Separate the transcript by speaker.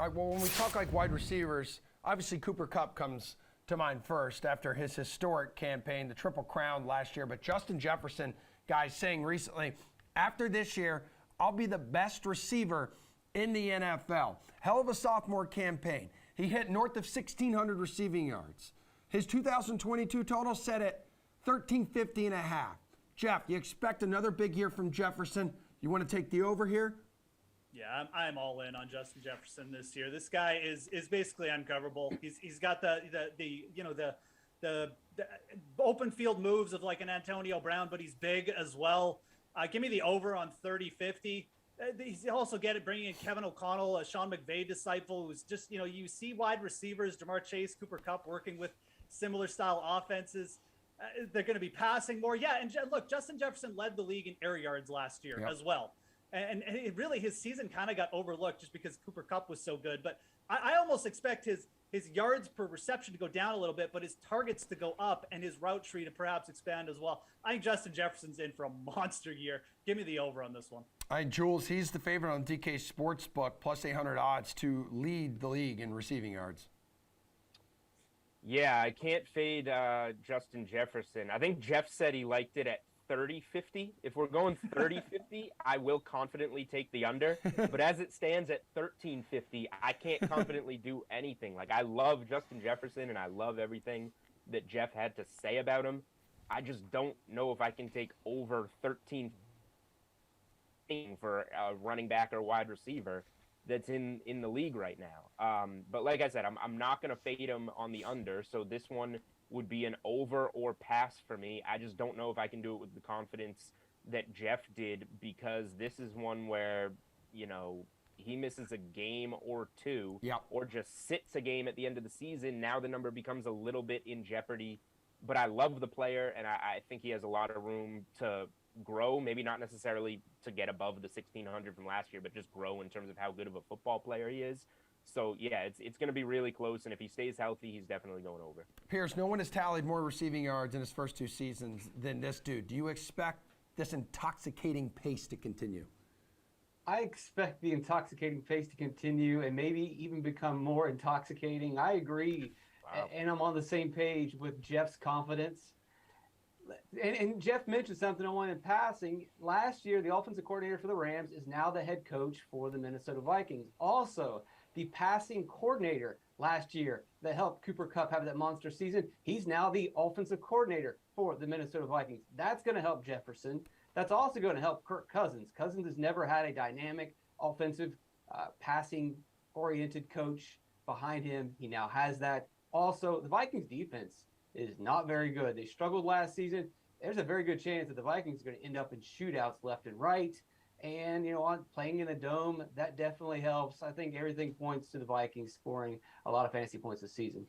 Speaker 1: All right, well, when we talk like wide receivers, obviously Cooper Kupp comes to mind first after his historic campaign, the Triple Crown last year. But Justin Jefferson, guys, saying recently, after this year, I'll be the best receiver in the NFL. Hell of a sophomore campaign. He hit north of 1,600 receiving yards. His 2022 total set at 1,350 and a half. Jeff, you expect another big year from Jefferson? You want to take the over here?
Speaker 2: Yeah, I'm all in on Justin Jefferson this year. This guy is basically uncoverable. He's got the open field moves of like an Antonio Brown, but he's big as well. Give me the over on 30-50. He's also bringing in Kevin O'Connell, a Sean McVay disciple, who's just, you see wide receivers, Jamar Chase, Cooper Kupp working with similar style offenses. They're going to be passing more. Yeah, and look, Justin Jefferson led the league in air yards last year as well. And really, his season kind of got overlooked just because Cooper Kupp was so good. But I almost expect his yards per reception to go down a little bit, but his targets to go up and his route tree to perhaps expand as well. I think Justin Jefferson's in for a monster year. Give me the over on this one.
Speaker 1: All right, Jules, he's the favorite on DK Sportsbook, plus 800 odds to lead the league in receiving yards.
Speaker 3: Yeah, I can't fade Justin Jefferson. I think Jeff said he liked it at 30-50. If we're going 30-50, I will confidently take the under. But as it stands at 13-50, I can't confidently do anything. Like, I love Justin Jefferson, and I love everything that Jeff had to say about him. I just don't know if I can take over 13 for a running back or wide receiver that's in the league right now. But like I said, I'm not going to fade him on the under, so this one would be an over or pass for me. I just don't know if I can do it with the confidence that Jeff did, because this is one where, he misses a game or two, or just sits a game at the end of the season. Now the number becomes a little bit in jeopardy. But I love the player, and I think he has a lot of room to grow, maybe not necessarily to get above the 1,600 from last year, but just grow in terms of how good of a football player he is. So, yeah, it's going to be really close, and if he stays healthy, he's definitely going over.
Speaker 1: Pierce, no one has tallied more receiving yards in his first two seasons than this dude. Do you expect this intoxicating pace to continue?
Speaker 4: I expect the intoxicating pace to continue and maybe even become more intoxicating. I agree, and I'm on the same page with Jeff's confidence. And Jeff mentioned something I wanted in passing. Last year, the offensive coordinator for the Rams is now the head coach for the Minnesota Vikings. Also, the passing coordinator last year that helped Cooper Kupp have that monster season, he's now the offensive coordinator for the Minnesota Vikings. That's going to help Jefferson. That's also going to help Kirk Cousins. Cousins has never had a dynamic offensive passing-oriented coach behind him. He now has that. Also, the Vikings defense is not very good. They struggled last season. There's a very good chance that the Vikings are going to end up in shootouts left and right. And, on playing in the dome, that definitely helps. I think everything points to the Vikings scoring a lot of fantasy points this season.